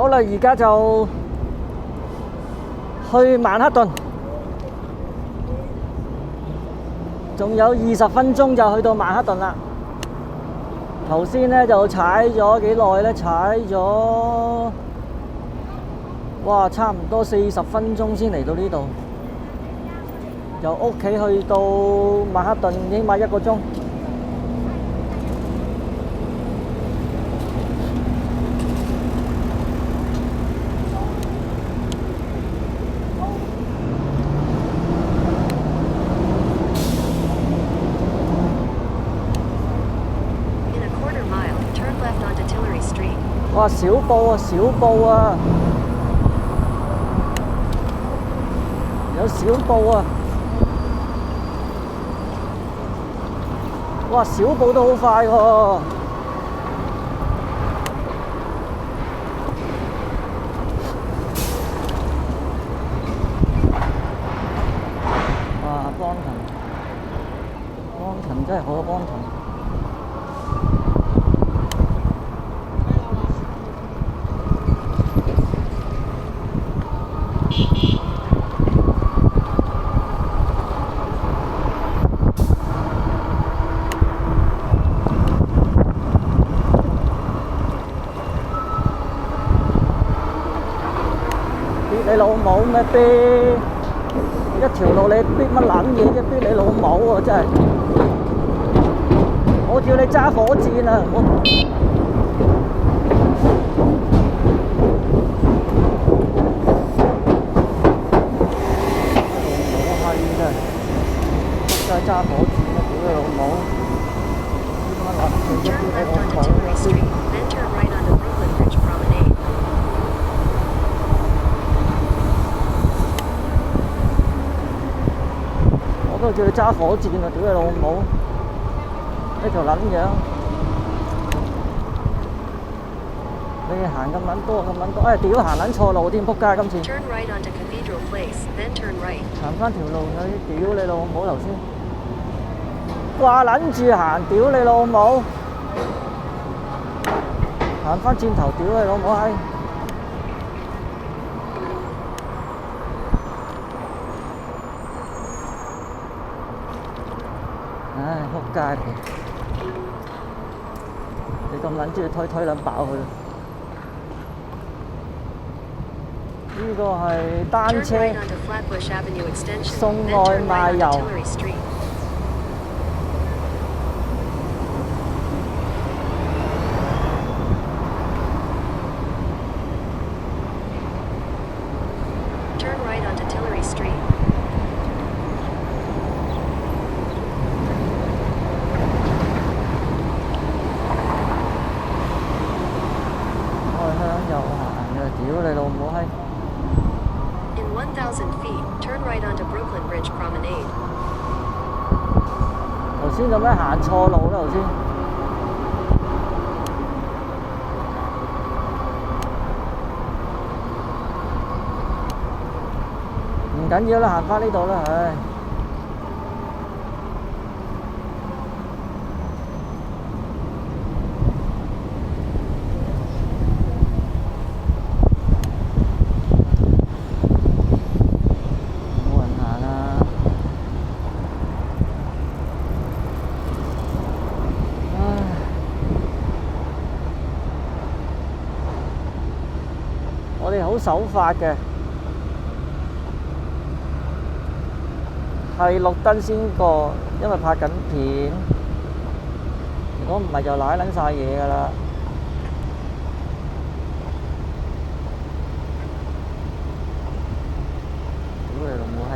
好啦，而家就去曼克頓，仲有20分鐘就去到曼克頓啦。頭先咧就踩咗幾耐咧？踩咗哇，差唔多40分鐘先嚟到呢度。由屋企去到曼克頓起碼1個鐘。哇！小埔啊，小埔啊，有小埔啊！哇！小埔都好快喎。哇！邦騰真係好邦騰。你老母咩逼？一條路你逼乜撚嘢啫？逼你老母喎！真係，我叫你揸火箭啊！我閪真係揸火箭啊！屌你老母！乜撚嘢啫？逼你老母！我叫你揸火箭啊！屌你老母！呢條撚樣，你行咁撚多咁撚多，哎屌行撚錯路添，仆街今次。行翻條路去，屌你老母頭先，掛撚住行，屌你老母！行翻轉頭，屌你老母閪！唉，仆街！你咁撚中意推撚爆佢。呢個係單車送外賣遊。屌你老母閪！頭先做咩行錯路啦？頭先唔緊要啦，行返呢度啦，唉。我哋好守法嘅，係綠燈先過，因為拍緊片。如果唔係就瀨撚晒嘢㗎啦。屌你老母閪！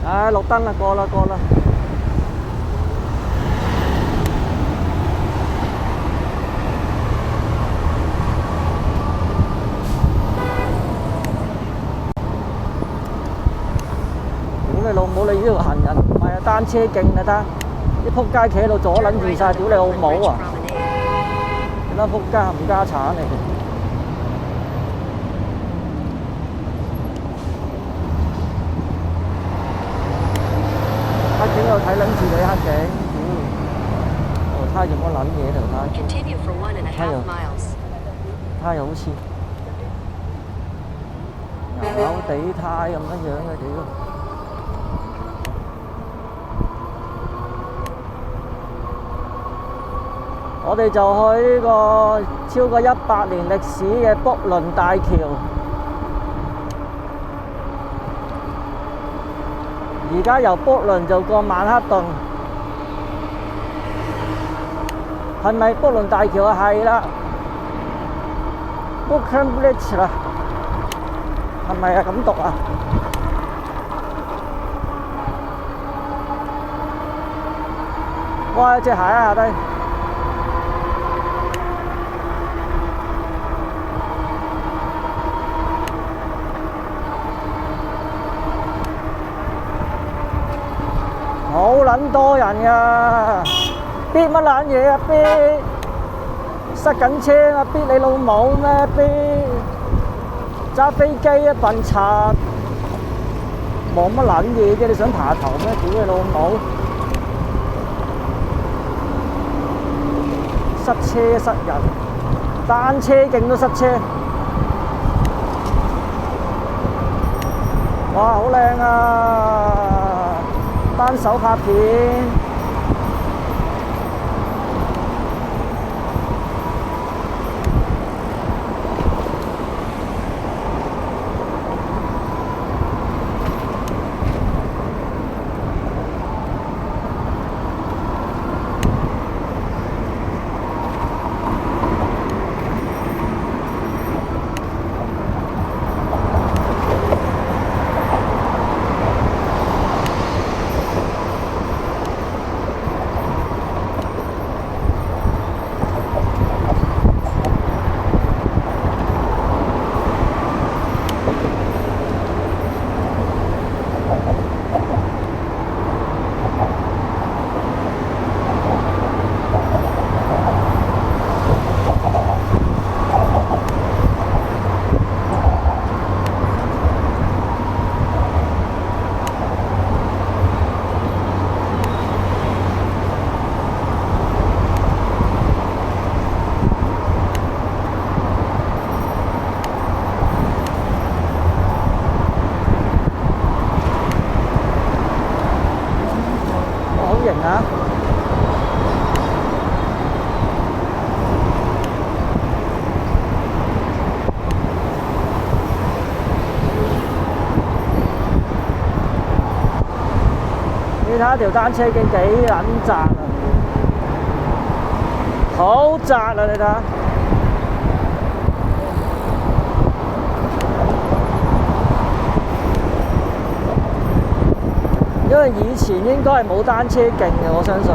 唉，綠燈啦，過啦，過啦。你老母！你呢度行人唔係啊，單車徑啊得，啲仆街企喺度阻撚住晒，屌你老母啊！你班仆街冚家產嚟嘅，撚住你黑警，條胎做乜撚嘢條胎？ Continue for 1.5 miles. 胎又好似牛牛地胎咁樣嘅屌！我哋就去呢個超過100年歷史嘅卜倫大橋。而家由卜倫就過曼克頓，係咪卜倫大橋啊？係啦 ，Brooklyn Bridge 啦，係咪啊？咁讀啊？哇！隻鞋啊，下低。好撚多人㗎，逼乜撚嘢啊？逼塞緊車啊！逼你老母咩？逼揸飛機啊！笨賊，望乜撚嘢啫？你想爬頭咩？屌你老母！塞車塞人，單車徑都塞車。哇！好靚啊！單手拍片。你睇下條單車徑幾撚窄啊！好窄啊！你睇下，因為以前應該係冇單車徑嘅，我相信。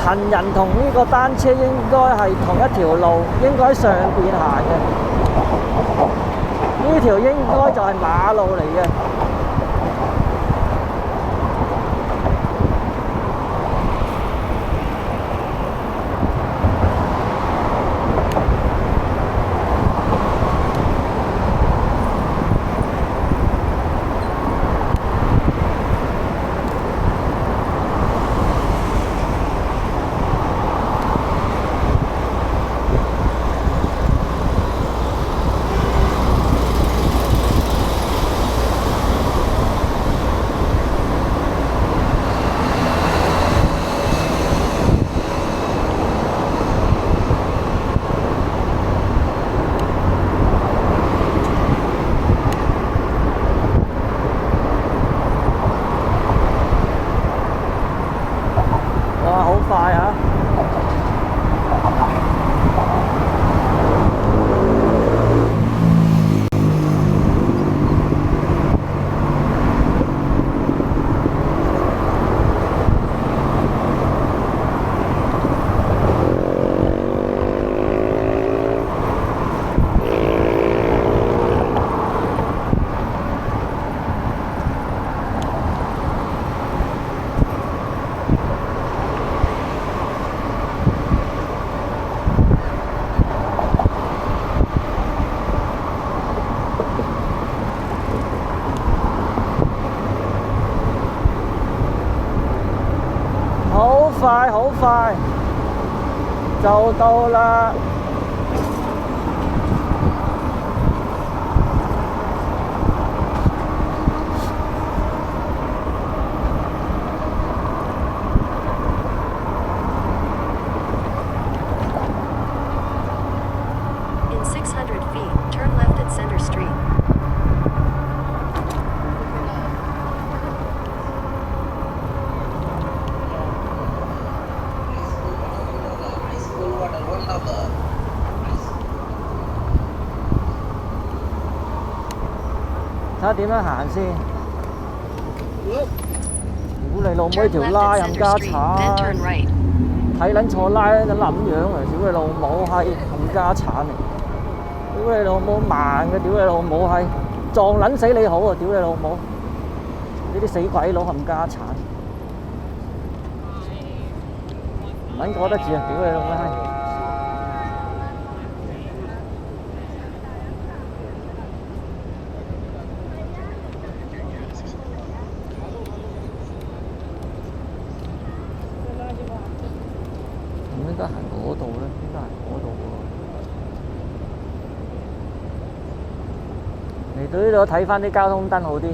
行人同呢個單車應該係同一條路，應該喺上邊行嘅。呢條應該就係馬路嚟嘅。好快就到啦。In 600 feet, turn left at Center Street.睇下點樣行先。屌你老母！ Turn 條 left 拉 at 冚 Center 家 Street, then 鏟， turn right. 睇撚錯拉撚樣啊！屌你老母係冚家鏟嚟！屌你老母慢嘅！屌你老母係撞撚死你好啊！屌你老母！呢啲死鬼佬冚家鏟，唔撚過得住啊！屌你老母閪！應該行嗰度咧，應該行嗰度喎。嚟到呢度睇翻啲交通燈好啲，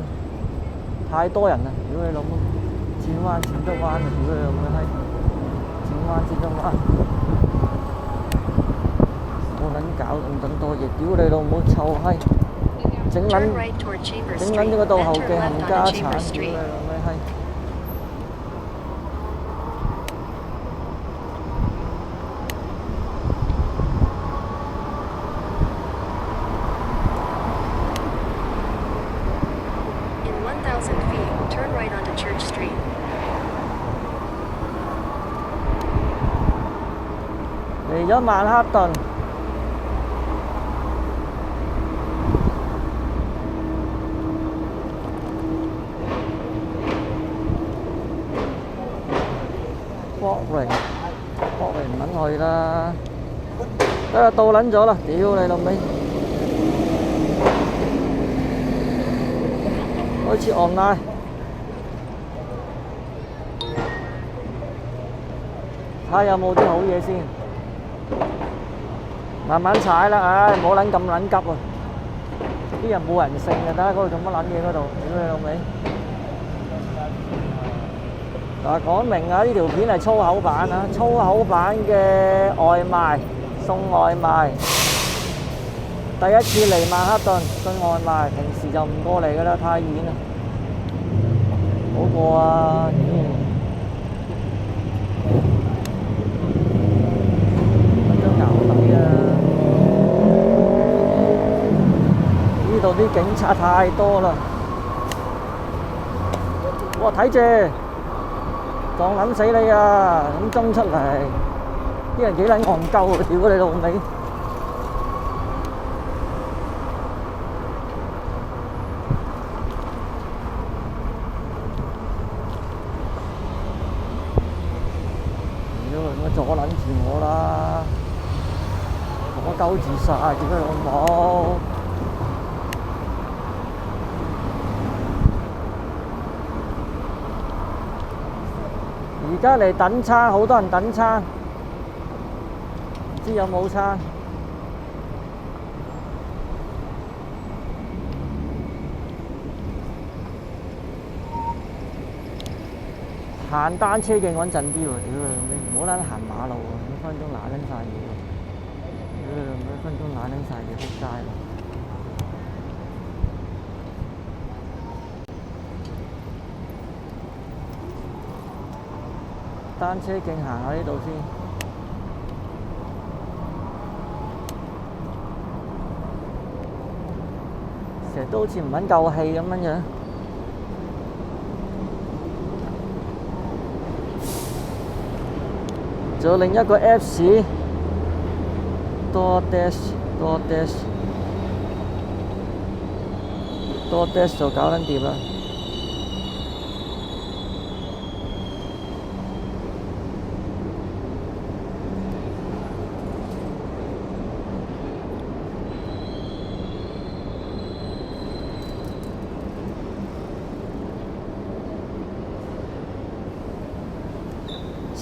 太多人啦！屌你老母，轉彎轉得彎啊！屌你老母閪，轉彎轉得彎，冇撚搞咁多嘢！屌你老母臭閪，整 Turn 撚 right toward Chambers 整 Street, 撚呢個倒 then 後 turn 鏡 left 冚家 onto 鏟！ Chambers 屌你 Street. 老母閪！In 1,000 feet, turn right onto Church Street. 嚟咗曼克頓，博榮唔撚去啦，得啦到撚咗啦，屌你老味，開始 online。睇下有冇啲好嘢先，慢慢踩啦，唉，唔好撚咁撚急啊！啲人冇人性嘅，睇下嗰度做乜撚嘢嗰度，屌你老味！嗱，講明啊，呢條片係粗口版啊，粗口版嘅外賣送外賣，第一次嚟曼克頓送外賣，平時就唔過嚟噶啦，太遠啦，好過啊，呢度啲警察太多啦！哇，睇住撞撚死你啊！咁衝出嚟，啲人幾撚戇鳩啊！屌你老味！屌你阻撚住我啦！我鳩住晒，屌你老母！而家嚟等餐，好多人等餐，唔知有冇餐。行單車徑穩陣啲喎，屌你唔好撚行馬路喎，一分鐘揦撚晒嘢喎，屌你一分鐘揦撚晒嘢，仆街啦！單車徑行下呢度先，成日都好似唔撚夠氣咁樣樣。仲有另一個 Apps， DoorDash 就搞撚掂啦。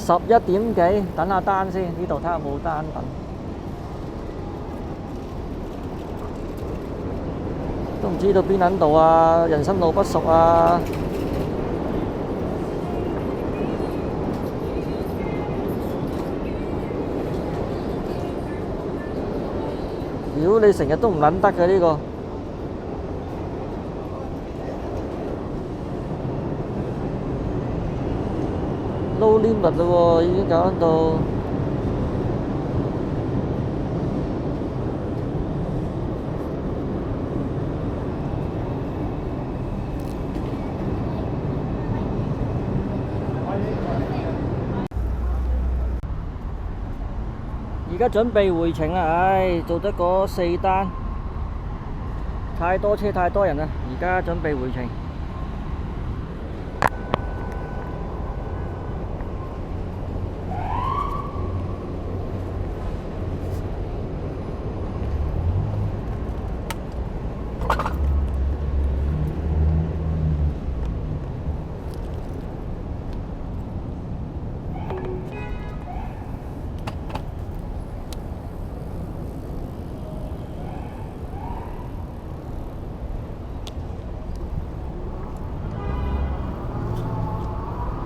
11點幾，等下單先，呢度睇下有冇單等。都唔知道邊撚度啊，人生路不熟啊。屌你成日都唔撚得嘅呢個。No limit 嘞喎，已經搞到。而家準備回程啦，唉，做得嗰4單，太多車太多人啦，而家準備回程。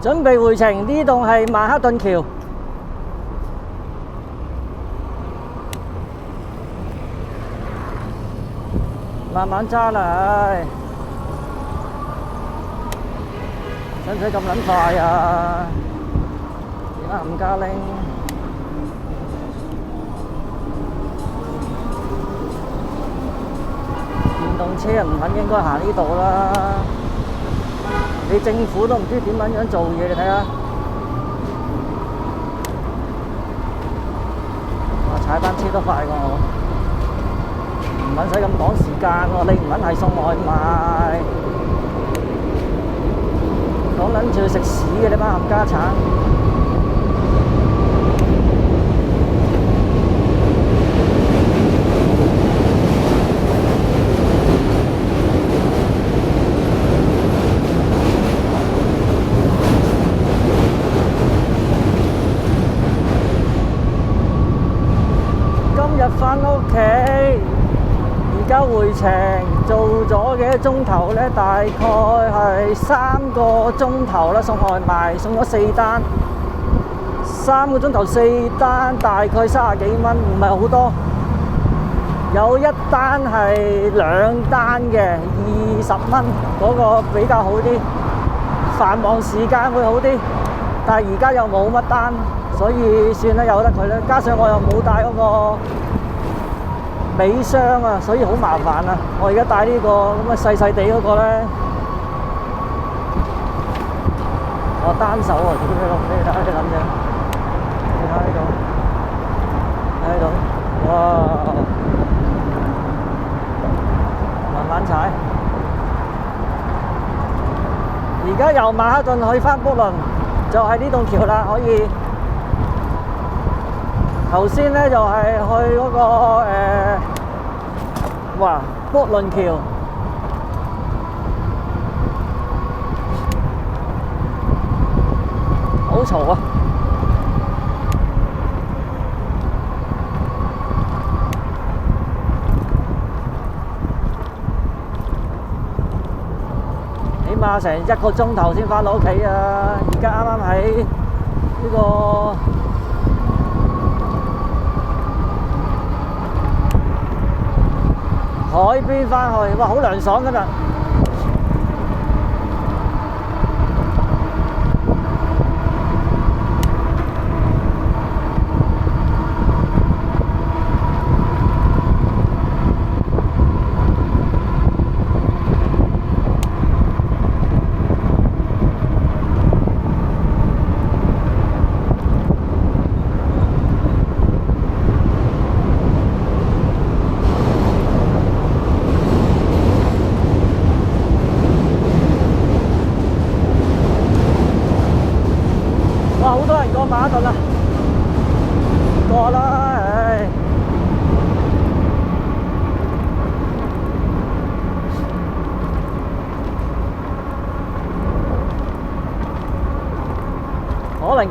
準備回程，呢度係曼克頓橋，慢慢揸啦，唉，使唔使咁撚快啊？點啊，冚家拎？電動車唔撚應該行呢度啦。你政府都唔知點樣做嘢，你睇下。我踩單車都快過我，唔撚使咁趕時間喎。你唔撚係送外賣，講撚住食屎嘅你班冚家鏟！返屋企，而家回程做咗幾多鐘頭呢？大概係3個鐘頭啦，送外賣送咗4單，3個鐘頭4單，大概30幾蚊，唔係好多。有一單係2單嘅20蚊，嗰個比較好啲，繁忙時間會好啲，但係而家又冇乜單，所以算啦，由得佢啦。加上我又冇帶嗰個尾箱啊，所以好麻煩啊！我而家帶呢個咁嘅細細地嗰個咧，我單手啊，點樣你睇下啲咁樣，你睇呢度，睇呢度，哇！慢慢踩。而家由曼克頓去返福倫，就係呢棟橋啦，可以。頭先咧就係去嗰個哇福倫橋，好嘈啊！起碼成1個鐘頭先返到屋企啊！而家啱啱喺呢個海邊返去，哇，好涼爽今日。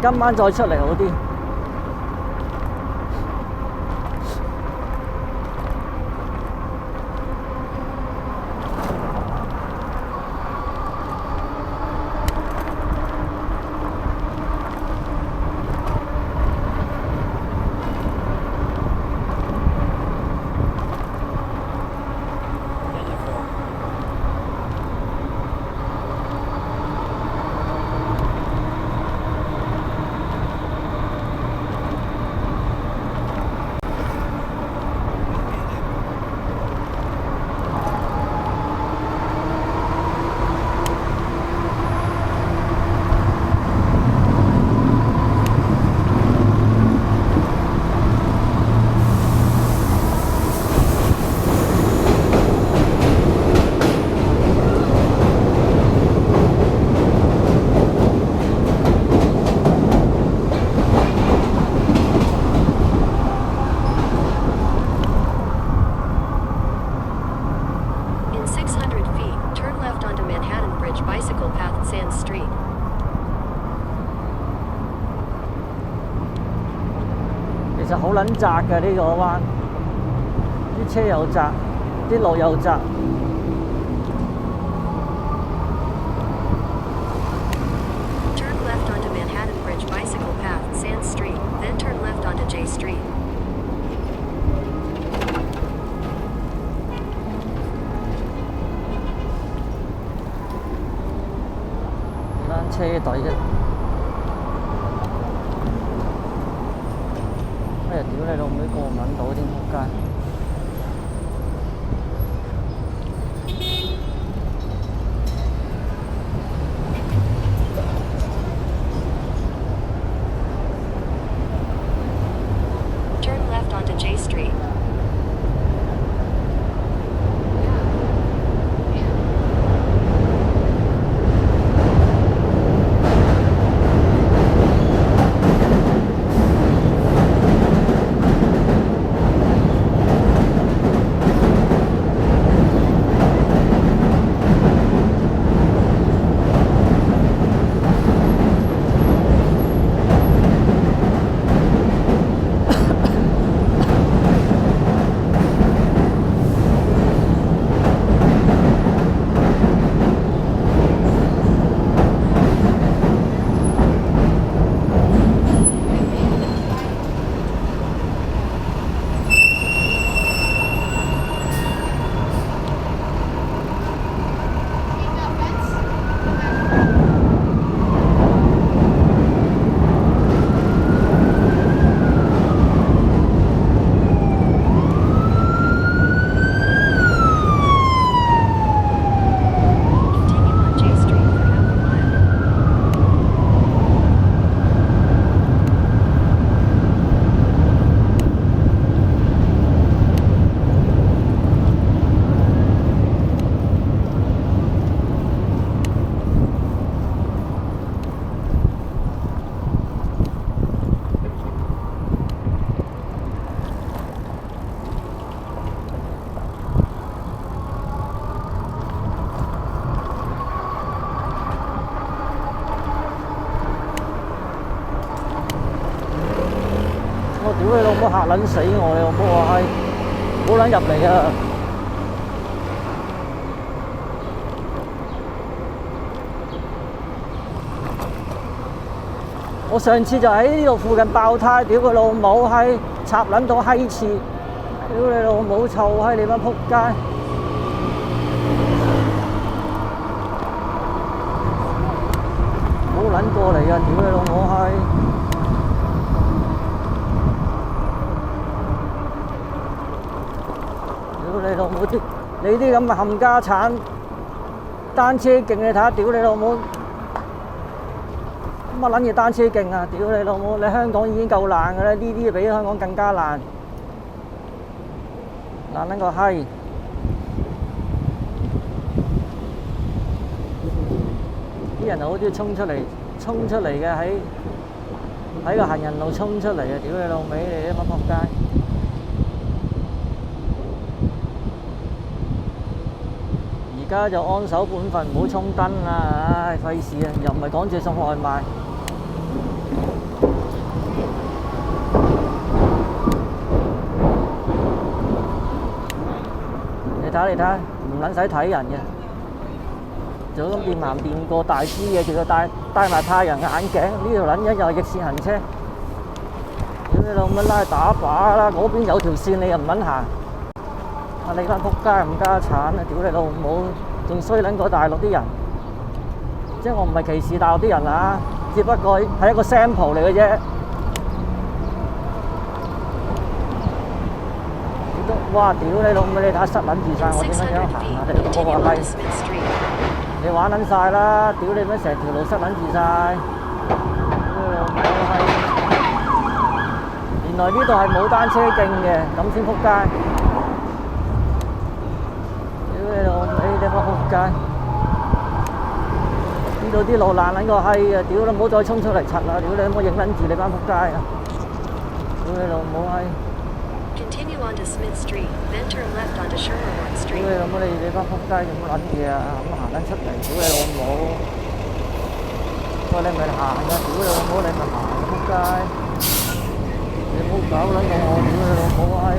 能今晚再出嚟好啲。In 600 feet, turn left onto Manhattan Bridge Bicycle Path, Sands Street. 其實好撚窄嘅呢個彎，啲車又窄，啲路又窄。Turn left onto Manhattan Bridge Bicycle Path, Sands Street, then turn left onto J Street. 單車隊啫。哎呀！屌你老妹，過唔撚到添，仆街！Turn left onto J Street. Continue on J Street for half a mile. 我屌你老母嚇撚死我！你老母我閪，唔好撚入嚟啊！我上次就喺呢度附近爆胎，屌佢老母閪，插撚到閪刺！屌你老母臭閪，你班仆街！唔好撚過嚟啊！屌你老母閪！屌你老母啲！你啲咁嘅冚家產，單車徑你睇下，屌你老母！乜撚嘢單車徑啊！屌你老母！你香港已經夠爛嘅啦，呢啲比香港更加爛，爛撚個閪！啲人就好中意衝出嚟嘅喺個行人路衝出嚟啊！屌你老味，你啲乜仆街！而家就安守本分，唔好衝燈啦！唉，費事啊，又唔係趕住送外賣。睇，唔撚使睇人嘅，就咁掂行掂過大支嘢，仲要戴埋太陽眼鏡，呢條撚嘢又係逆線行車，屌你老母拉打靶啦！嗰邊有條線你又唔撚行，啊你班仆街唔家產啊！屌你老母，仲衰撚過大陸啲人，即係我唔係歧視大陸啲人啊，只不過係一個 sample 嚟嘅啫。哇！屌你老母，你睇下塞撚住晒，我點樣樣行啊？你老母話係，你玩撚晒啦！屌你咩成條路塞撚住晒，屌你老母係，原來呢度係冇單車徑嘅，咁先仆街。屌你老母，你班仆街！呢度啲路爛撚個閪啊！屌你唔好再衝出嚟柒啦！屌你唔好影撚住你班仆街啊！屌你老母閪！ Continue onto Smith Street, then turn left onto Schermerhorn 屌 Street. 你老母！你班仆街做乜撚嘢啊？咁行緊出嚟，屌你老母！喂，你咪行啊！屌你老母！你咪行，仆街！你唔好搞撚到我！屌你老母閪！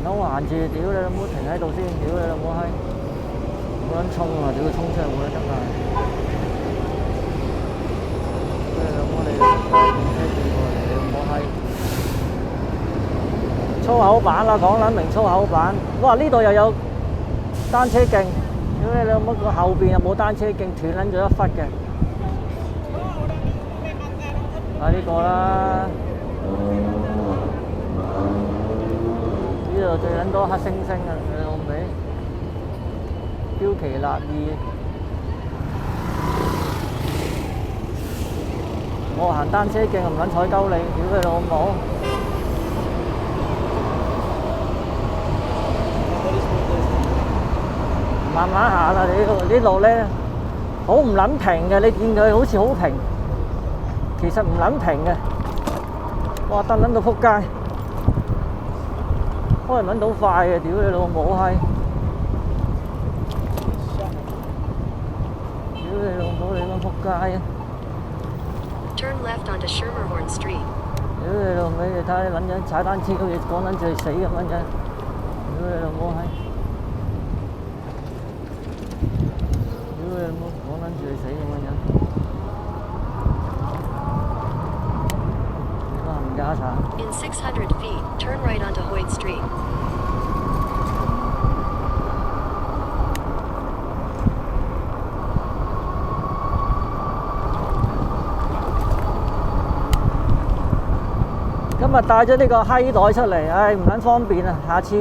唔好行住！屌你老母！停喺度先！屌你老母閪！冇撚衝啊！屌佢衝出嚟冇得得啊！屌你老母！你電車轉過嚟，你唔好閪！粗口版啦，講撚明粗口版。哇！呢度又有單車徑，屌你老母個後邊又冇單車徑，斷撚咗一忽嘅。啊呢個啦，呢度最撚多黑猩猩啊！你老味，標奇立異。我行單車徑唔撚睬鳩你，屌你老母！慢慢行啦，呢路咧好唔撚平嘅，你見佢好似好平，其實唔撚平嘅。哇！得撚到仆街，開唔撚到快嘅，屌你老母閪！屌你老母，你班仆街啊！ Turn left onto Schermerhorn Street. 屌你老味，你睇下你撚樣踩單車好似講撚住去死咁撚樣，屌你老母閪！ 講撚住死咁樣，你個冚家鏟！ In 600 feet, turn right onto Hoyt Street. 今日帶咗呢個閪袋出嚟，唉唔撚方便啊！下次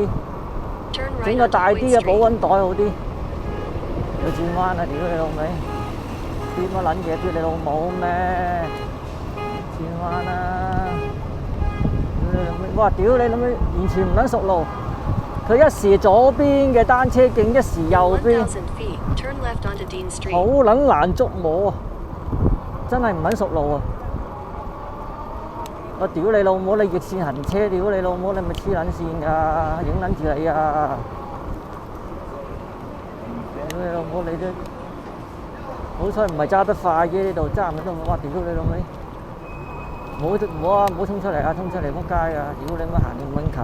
Turn right 整個 onto 大 Hoyt 啲嘅保 Street. 溫袋好啲。要轉彎啊！屌你老味，邊乜撚嘢屌你老母咩？轉彎啊！屌你老味，哇！屌你老味，完全唔撚熟路。佢一時左邊嘅單車徑，一時右邊， 1000 feet, turn left onto Dean Street. 好撚難捉摸啊！真係唔撚熟路啊！我屌你老母！你逆線行車，屌你老母！你咪黐撚線㗎，影撚住你啊！屌你老母！你都好彩唔係揸得快啫，呢度揸唔到。哇！屌你老味！唔好啊！唔好衝出嚟啊！衝出嚟仆街啊！屌你乜行咁撚近，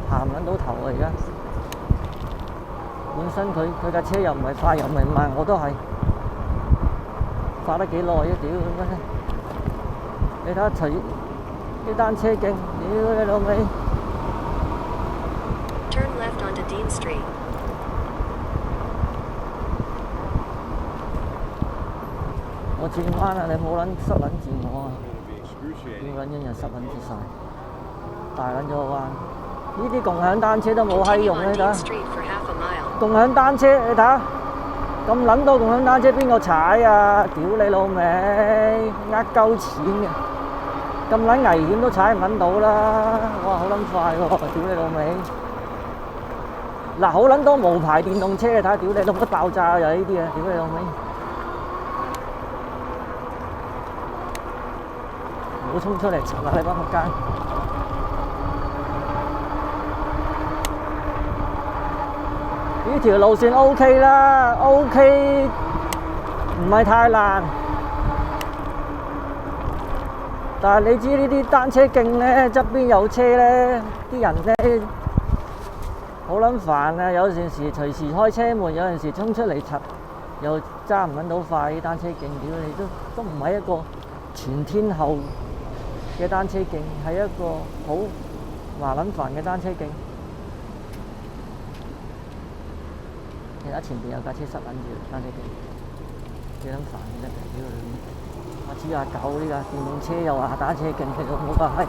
行唔撚到頭啊！而家本身佢架車又唔係快又唔係慢，我都係快得幾耐啊！屌你乜！你睇下除啲單車徑，屌你老味！ Turn left onto Dean Street. 我轉彎啊！你冇撚塞撚住我啊！點撚一日塞撚住晒，大撚咗個彎。呢啲共享單車都冇閪 Continue 用 on 你睇 Dean 下。 Street for half a mile. 共享單車你睇下，咁撚多共享單車邊個踩啊？屌你老味，呃鳩錢嘅，咁撚危險都踩唔撚到啦！哇，好撚快喎！屌你老味！嗱，好撚多無牌電動車你睇下，屌你老母爆炸又呢啲啊！屌你老味！唔好衝出嚟柒啦！你班仆街！呢條路線 OK 啦 ，OK，唔係太爛。但係你知呢啲單車徑咧，側邊有車咧，啲人咧好撚煩啊！有陣時隨時開車門，有陣時衝出嚟柒，又揸唔到快啲單車徑，屌你都唔係一個全天候嘅單車徑，係一個好麻撚煩嘅單車徑。而家前邊有架車塞撚住單車徑，幾撚煩嘅啫！屌你！我知阿狗呢架電動車又話單車徑，其實冇話係。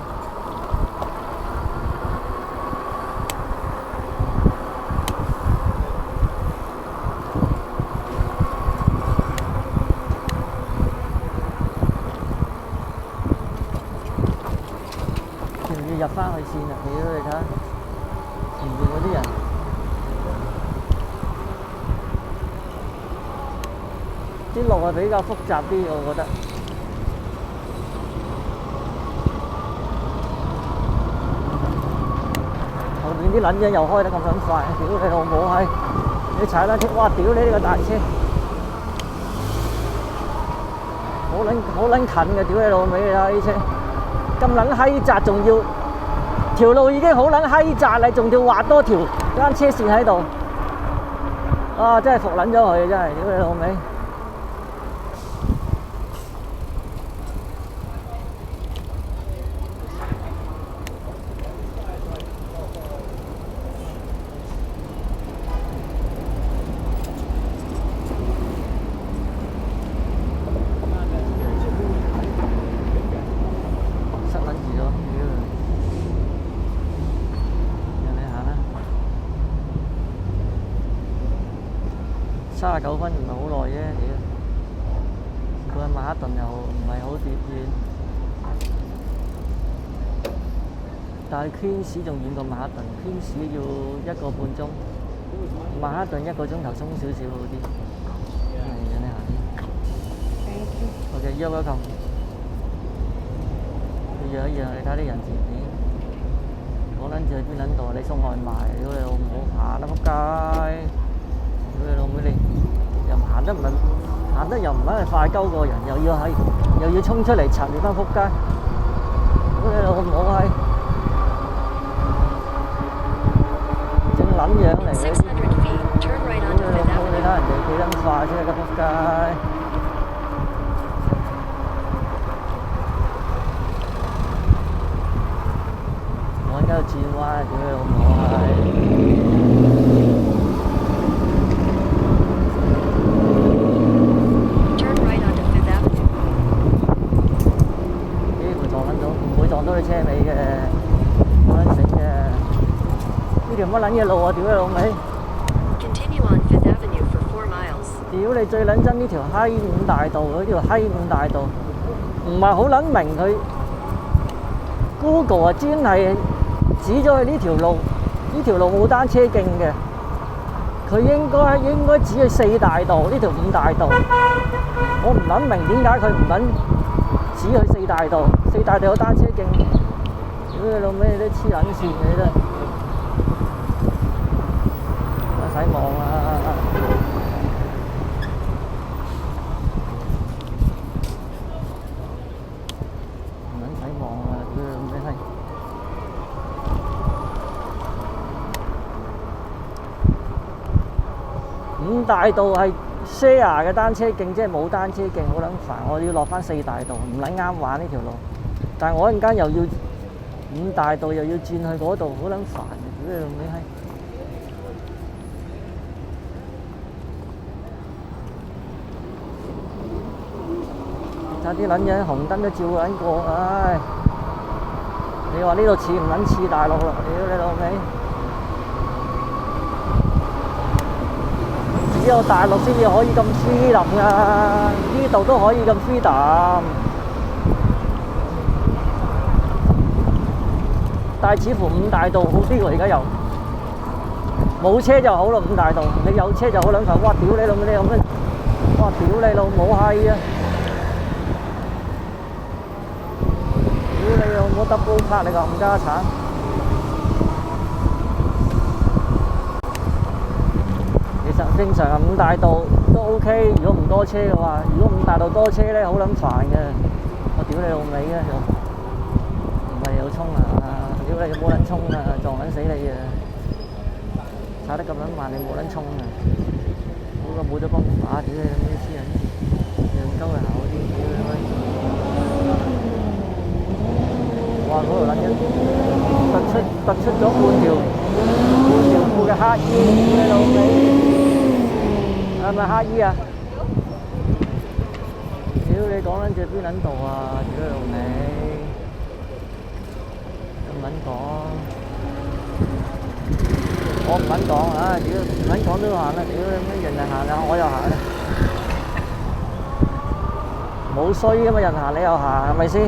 要入翻去線啊！屌你睇下，前面嗰啲人，啲路係比較複雜啲，我覺得。後面啲撚嘢又開得咁撚快，屌你老母閪！你踩單車，哇！屌你呢個大車，好撚近嘅，屌你老味！你睇下啲車。咁撚閪窄，仲要條路已經好撚閪窄啦，仲要畫多條單車線喺度，啊！真係服撚咗佢，真係屌你老味！39分唔係好耐啫，屌！佢喺曼哈頓又唔係好遠，但係 Queens 仲遠過曼哈頓 ，Queens 要1個半鐘，曼哈頓1個鐘頭鬆少少好啲。係你下啲。OK，you're welcome。你約一約，你睇啲人前面，講撚住去邊撚度？你送外賣，屌你老母行啦仆街！屌你老妹你！又行得唔係行得又唔係快鳩個人，又要衝出嚟插你班仆街，屌你老母閪！正撚樣嚟嘅，屌你老母！你睇人哋幾撚快先個仆街！我而家要轉彎，屌你老母閪！車尾嘅，好撚醒嘅，呢條乜撚嘢路啊！屌你老味！屌你最撚憎呢條閪五大道，嗰條閪五大道，唔係好撚明佢 Google 啊，專係指咗去呢條路，呢條路冇單車徑嘅，佢應該指去4大道，呢條5大道，我唔撚明點解佢唔撚指去4大道，4大道有單車徑。屌你老味，你都黐撚線嘅真係，唔使望啦。唔撚使望啦，屌你老味閪！5大道係 share 嘅單車徑，即係冇單車徑，好撚煩。我要落翻4大道，唔撚啱玩呢條路。但係我一陣間又要5大道，又要轉去嗰度，好撚煩嘅，屌你老味閪！睇啲撚嘢紅燈都照撚過，唉！你話呢度似唔撚似大陸啦？屌你老味！只有大陸先至可以咁 freedom 㗎，呢度都可以咁 freedom。但係似乎5大道好啲喎，而家又冇車就好啦。5大道你有車就好撚煩。哇！屌你老母，你有咩？哇！屌你老母閪啊！屌你老母 double park 你個冚家鏟！其實正常5大道都 OK，如果唔多車嘅話，如果5大道多車咧，好撚煩嘅。我屌你老味啊！又唔係有衝啊！屌你冇撚衝啊！撞撚死你啊！踩得咁撚慢，你冇撚衝啊！嗰個冇咗幫打，屌你咁啲黐人，讓鳩佢行嗰啲，屌你閪！哇！嗰度撚緊突出咗半條褲嘅黑衣，屌你老味！係咪黑衣啊？屌你講撚住邊撚度啊！屌你老味！咁撚講，我唔撚講啊！屌唔撚講都要行啦！屌你乜人行啊，我又行啦！冇衰噶嘛，人行你又行，係咪先？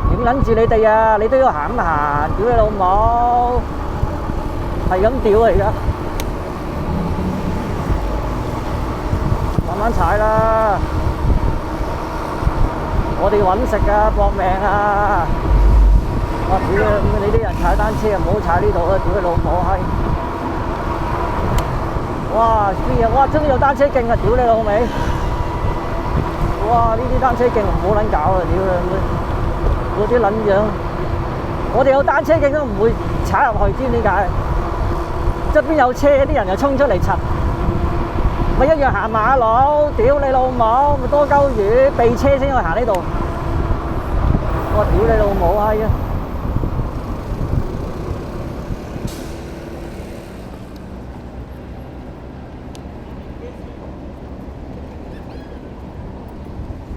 點撚住你哋啊？你都要行咁行，屌你老母！係咁屌啊而家！慢慢踩啦！我哋揾食啊，搏命啊！哇！屌你啲人踩單車唔好踩呢度啊！屌你老母閪！哇！邊啊？哇！真係有單車徑啊！屌你老味！哇！呢啲單車徑唔好撚搞啊！屌你老味！嗰啲撚樣，我哋有單車徑都唔會踩入去，知唔知點解？側邊有車，啲人又衝出嚟柒，咪一樣行馬路，屌你老母，咪多鳩魚，避車先去行呢度。我屌你老母閪啊！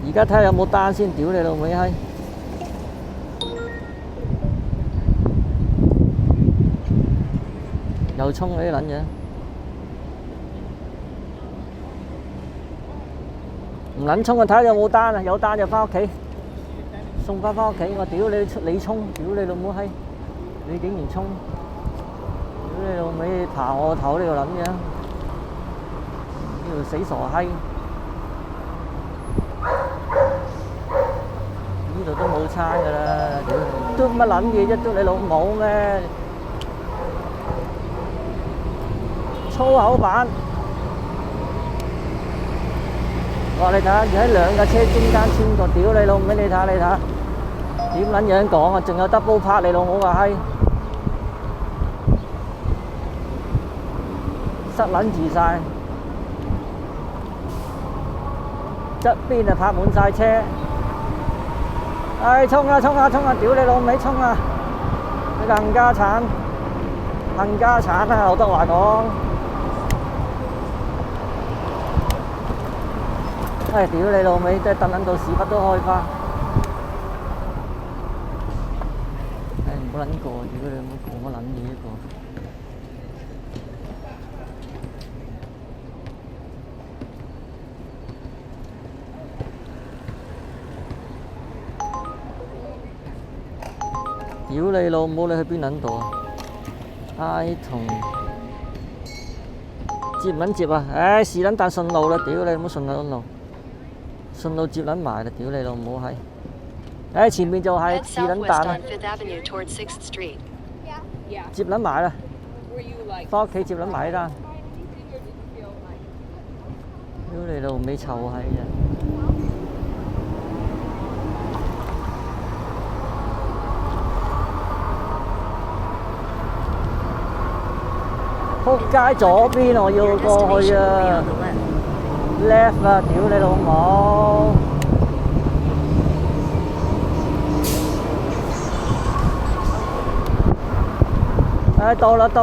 而家睇下有冇單先，屌你老味閪！又衝嗰啲撚嘢，唔撚衝啊！睇下有冇單啊，有單就翻屋企，送翻屋企。我屌你衝，屌你老母閪！你竟然衝，屌你老味爬我頭呢個撚嘢，呢條死傻閪！呢度都冇餐㗎啦，屌嘟乜撚嘢啫？嘟你老母咩？粗口版，哇！你睇下，而喺兩架車中間穿過，屌你老味！你睇下，點撚樣講啊？仲有 double park 你老母個閪，塞撚住晒，側邊啊泊滿晒車，唉衝啊衝啊衝啊！屌你老味衝啊！你冚家鏟，冚家鏟啊！劉德華講。唉！屌你老味，真係等撚到屎忽都開花。唉！唔好撚過，屌你老母過乜撚嘢呢個？屌你老母！你去邊撚度啊？唉同接唔撚接啊？唉是撚但順路啦！屌你老母順路。順路接撚埋啦！屌你老母閪！唉，前面就係是撚蛋啦，接撚埋啦，翻屋企接撚埋啦！屌你老味臭閪啊！仆街左邊我要過去啊！ left 啊！屌你老母！唉，到啦！屌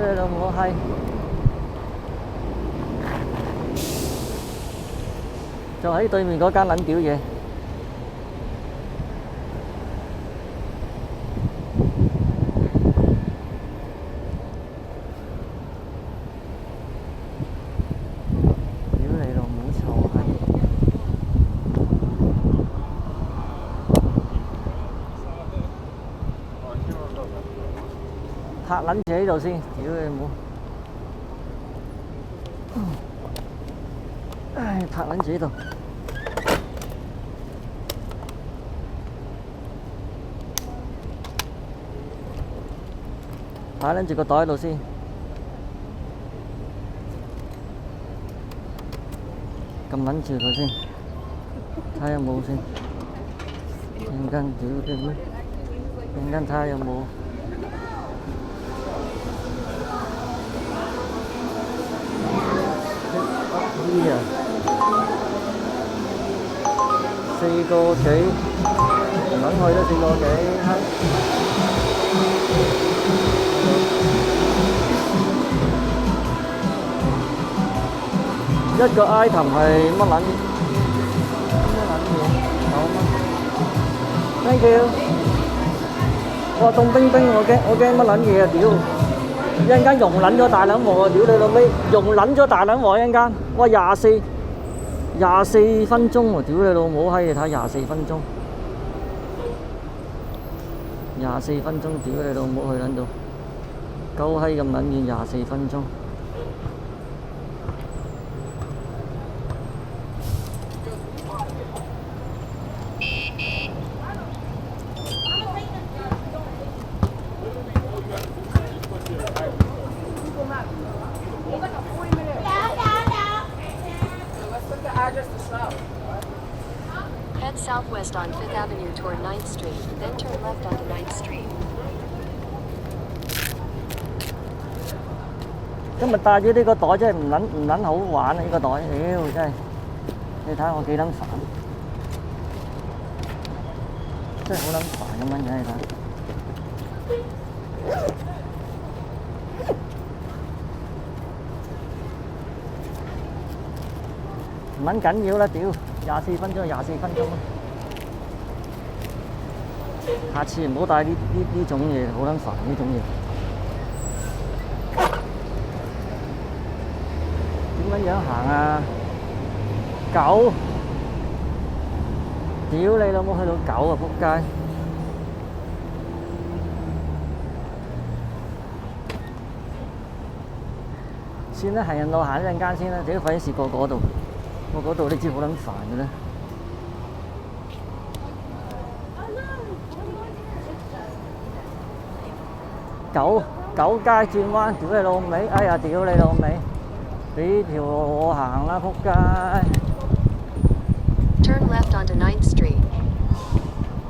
你老母閪！就喺對面嗰間撚屌嘢。拍撚住喺度先，屌你冇！唉，拍撚住喺度。擺撚住個袋喺度先。撳撚住佢先，睇下有冇先。陣間屌你咩？陣間睇下有冇。呢啊，4個幾，唔撚去都4個幾，一個 item 係乜撚嘢？9蚊。Thank you。哇，凍冰冰，我驚乜撚嘢啊！屌，一陣間溶撚咗大撚鑊啊！屌你老味，溶撚咗大撚鑊一陣間。哇，24分鐘喎！屌你老母閪，你睇24分鐘，24分鐘，屌你老母去撚到，鳩閪咁撚遠24分鐘。Head southwest on 5th Avenue toward 9th Street, then turn left onto 9th Street. 今日帶咗呢個袋真係唔撚好玩啊！呢個袋，屌真係，你睇下我幾撚煩，真係好撚煩咁樣嘅，你睇。唔撚緊要啦，屌，24分鐘就24分鐘啦。下次唔好帶呢種嘢，好撚煩呢種嘢。點樣行啊？9，屌你老母去到9啊！仆街！先啦，行人路行一陣間先啦，屌費事過嗰度。我嗰度你知好撚煩嘅咧。九街轉彎，屌你老味！哎呀，屌你老味！俾條路我行啦，仆街！ Turn left onto 9th Street.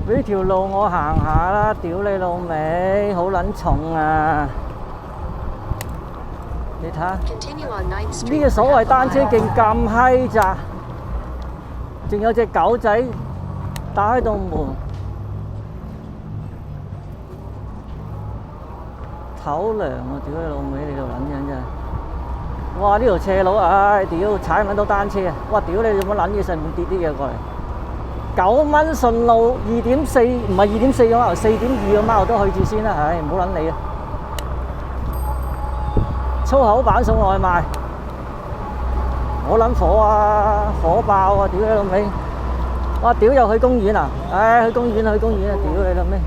俾條路我行下啦，屌你老味！好撚重啊！你睇下。Continue on 9th Street. 呢個所謂單車徑咁閪窄，仲有隻狗仔打開道門，唞涼啊！屌你老味，你度撚樣真係〜哇！呢條斜路，唉，屌踩唔到單車啊！哇！屌你做乜撚嘢上面跌啲嘢過嚟？9蚊順路2.4，唔係2.4個貓，4.2個貓都去住先啦，唉，唔好撚你啊！粗口版送外賣，我撚火啊，火爆啊！屌你老味！哇！屌又去公園啊！唉，去公園啊！屌你老味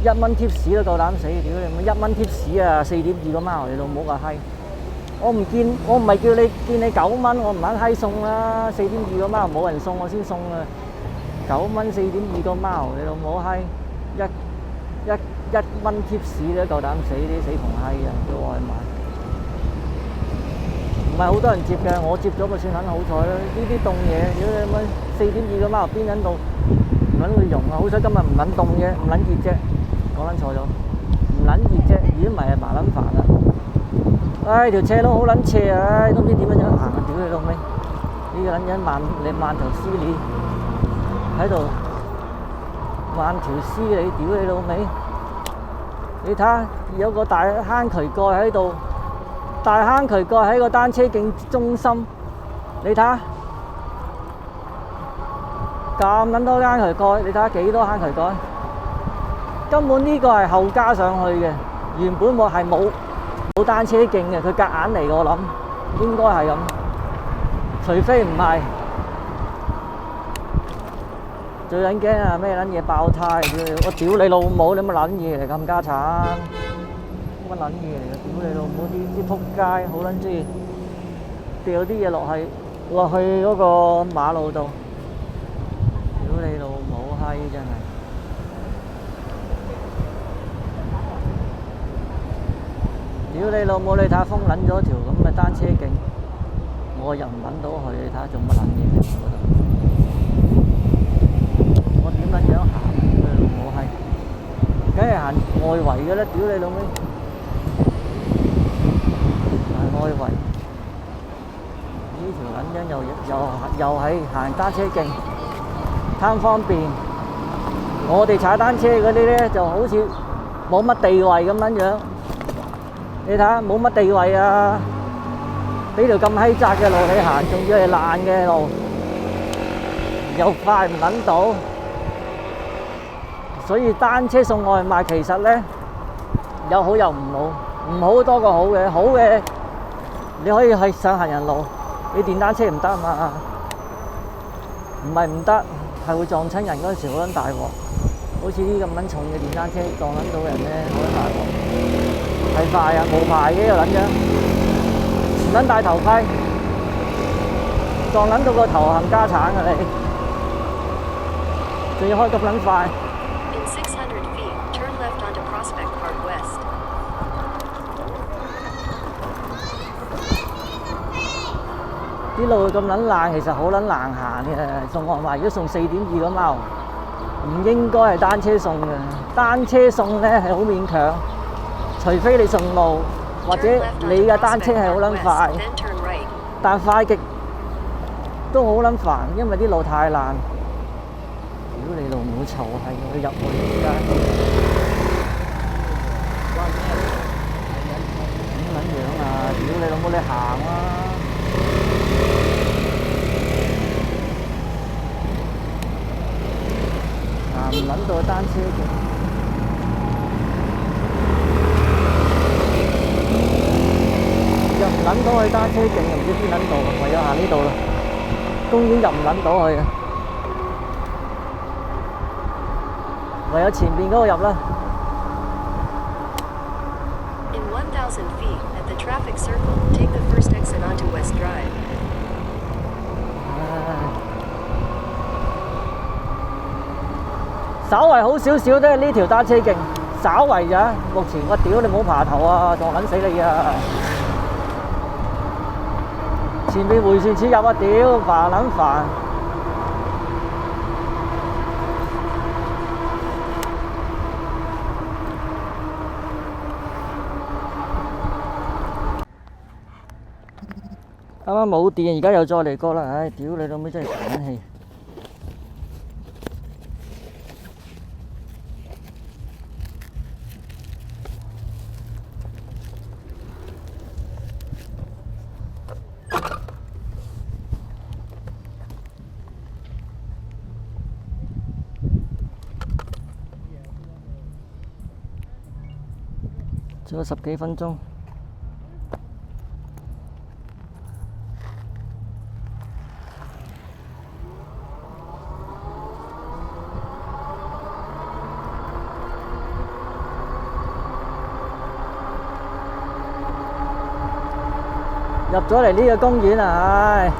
！1蚊貼士都夠膽死，屌你！1蚊貼士啊，4.2個貓，你老母個閪！我唔係叫你見你9蚊，我唔肯閪送啦，4.2個貓冇人送我先送啊！9蚊4.2個貓，你老母閪！一蚊貼士都夠膽死，啲死窮閪啊！叫外賣，唔係好多人接嘅，我接咗咪算很好彩啦！呢啲凍嘢，屌你媽4.2個貓邊撚度唔撚會溶啊！好彩今日唔撚凍啫，唔撚熱啫。講撚錯咗，唔撚熱啫，如果唔係麻撚煩啦。唉，條斜路好撚斜啊，唉，都唔知點樣行啊！屌你老味，呢個撚樣慢條斯理喺度，慢條斯理，屌你老味！你睇下，有個大坑渠蓋喺度，大坑渠蓋喺個單車徑中心，你睇下，咁撚多坑渠蓋，你睇下幾多坑渠蓋？根本呢個係後加上去嘅，原本我係冇單車徑嘅，佢夾硬嚟嘅，我諗應該係咁，除非唔係。最撚驚啊！咩撚嘢爆胎？我屌你老母！你乜撚嘢嚟咁家產？乜撚嘢嚟嘅？屌你老母！啲仆街好撚中意掉啲嘢落去嗰個馬路度，屌你老母閪真係！屌你老母！你睇下封撚咗條咁嘅單車徑，我又唔揾到佢，你睇下做乜撚嘢嗰度？我點撚樣行？我係梗係行外圍嘅啦，屌你老味！行外圍呢條撚樣又係行單車徑，貪方便。我哋踩單車嗰啲咧就好似冇乜地位咁樣樣。你睇下冇乜地位啊！俾條咁閪窄嘅路你行，仲要係爛嘅路，又快唔撚到，所以單車送外賣其實咧有好有唔好，唔好多過好嘅。好嘅你可以去上行人路，你電單車唔得啊嘛，唔係唔得，係會撞親人嗰陣時好撚大鑊，好似啲咁撚重嘅電單車撞撚到人咧，好撚大鑊，係快啊，無牌嘅又撚樣。唔撚戴頭盔，撞撚到個頭冚家產啊你！仲要開咁撚快。In 600 feet, turn left onto Prospect Park West. 啲路咁撚爛，其實好撚難行嘅。送外賣如果送4.2個貓，唔應該係單車送嘅。單車送咧係好勉強，除非你順路。或者你嘅單車係好撚快，但快極都好撚煩，因為啲路太爛。屌你老母臭閪，我入去而家點撚樣啊！屌你老母，你行啊！行唔撚到單車嘅。入唔撚到去單車徑，又唔知邊撚度，唯有行呢度啦。公園入唔撚到去啊，唯有前邊嗰個入啦。In 1,000 feet, at the traffic circle, take the first exit onto West Drive. 稍為好少少都係呢條單車徑，稍為咋？目前我屌你冇爬頭啊，撞撚死你啊！前面迴旋處入啊！屌，煩撚煩。啱啱冇電，而家又再嚟過啦！唉，屌你老味真係煩氣。仲有10幾分鐘，入咗嚟呢個公園啊！唉。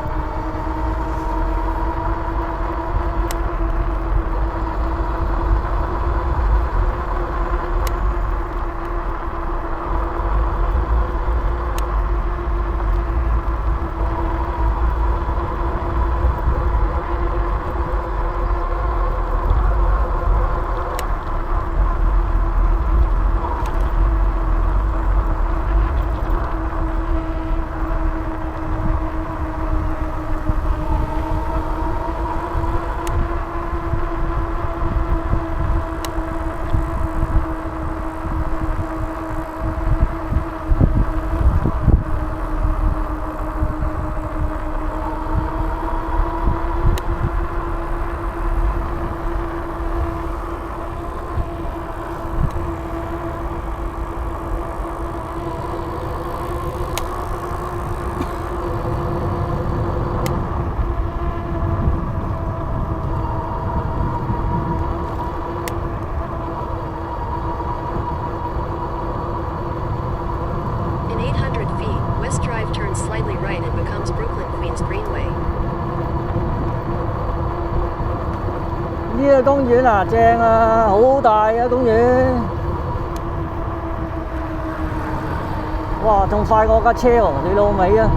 呢個公園啊，正啊，好大啊公園。哇，仲快過架車喎，你老味啊！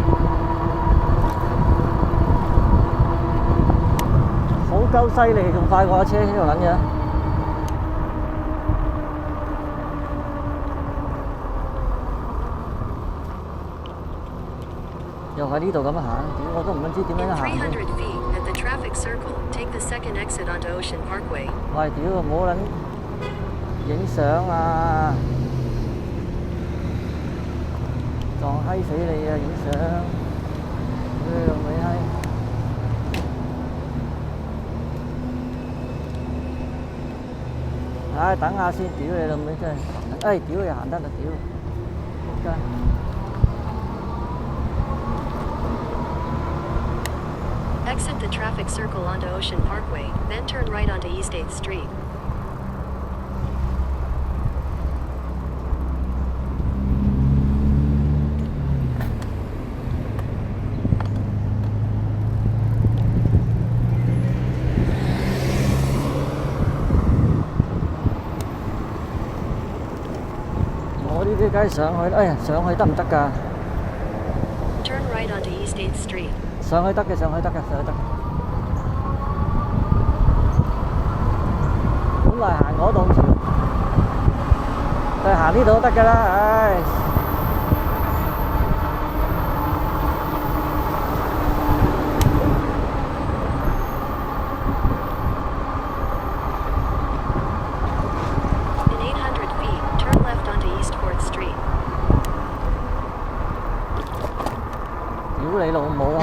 鳩犀利，仲快過架車呢度撚嘢。又喺呢度咁樣行，屌我都唔知點 In 樣行添。 300 feet, at the traffic circle, take the second exit onto Ocean Parkway. 喂，屌唔好撚影相啊！撞閪死你啊！影相，屌你老味閪！唉，等下先，屌你老味真係，唉，屌你行得啦，屌，仆街！ Exit the traffic circle onto Ocean Parkway, then turn right onto East 8th Street. 我呢啲梗係上去，哎呀，上去得唔得㗎？ Turn right onto East 8th Street. 上去得嘅，上去得嘅，上去得。本來行嗰棟橋，但係行呢度都得㗎啦，唉。In 800 feet, turn left onto East 4th Street. 屌你老母閪！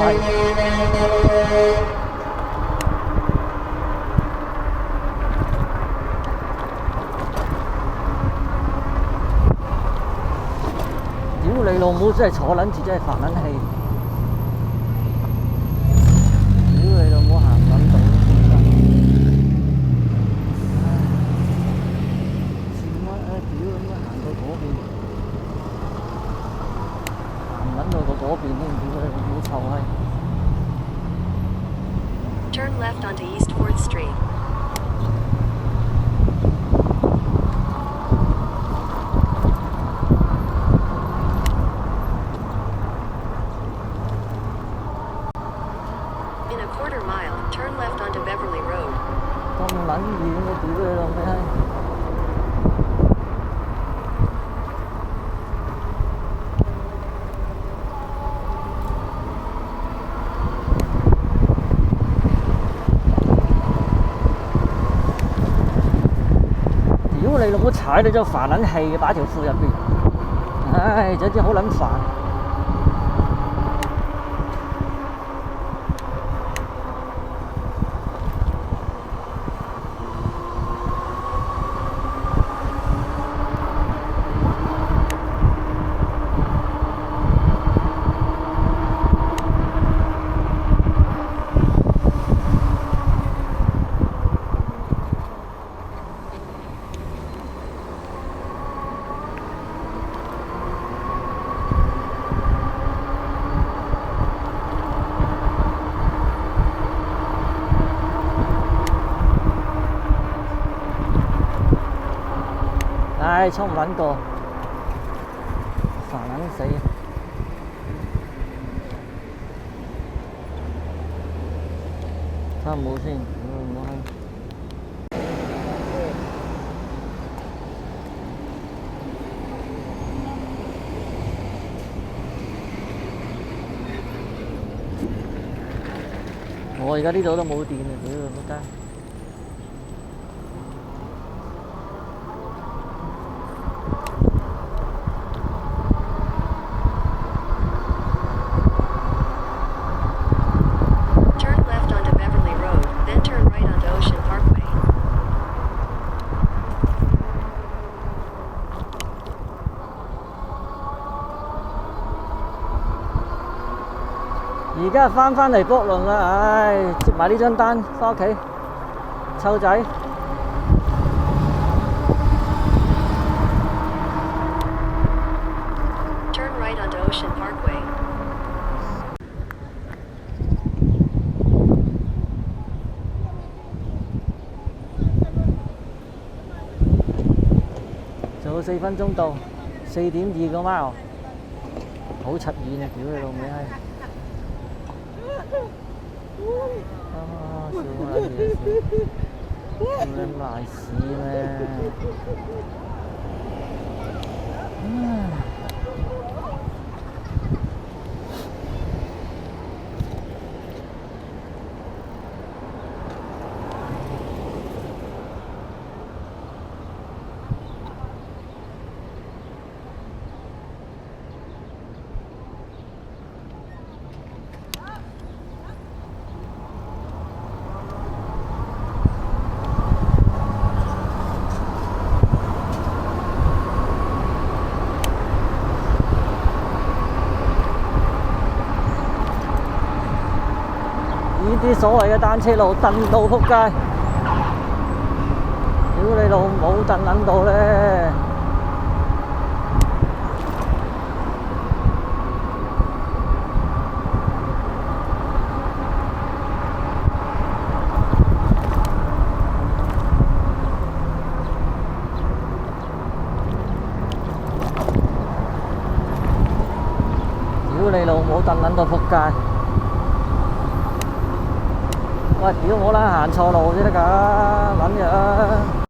屌你老母，真係坐撚住真係發撚氣！屌你老母行撚到，算乜啊？屌咁樣行到嗰邊，行撚到嗰邊添，屌你老母臭閪！ Turn left onto East 4th Street. In a quarter mile, turn left onto Beverly Road. 咁撚遠嘅，屌你老味閪！屌你老母踩你就煩撚氣嘅，擺條褲入邊，唉，總之好撚煩。唉，衝唔撚過，煩撚死！睇冇先，唔好閪。我而家呢度都冇電啊！屌仆街！ Turn left onto Beverly Road, then turn right onto Ocean Parkway. 而家翻嚟卜倫啦，唉，接埋呢張單翻屋企湊仔。Turn right onto Ocean Parkway. 仲有4分鐘到，4.2個 mile， 好柒遠啊！屌你老味閪！少乜嘢先？咁你賴屎咩？唉！呢啲所謂嘅單車路蹬到撲街，屌你老母蹬撚到咧！屌你老母蹬撚到撲街！喂，屌我啦，行錯路先得㗎，撚樣！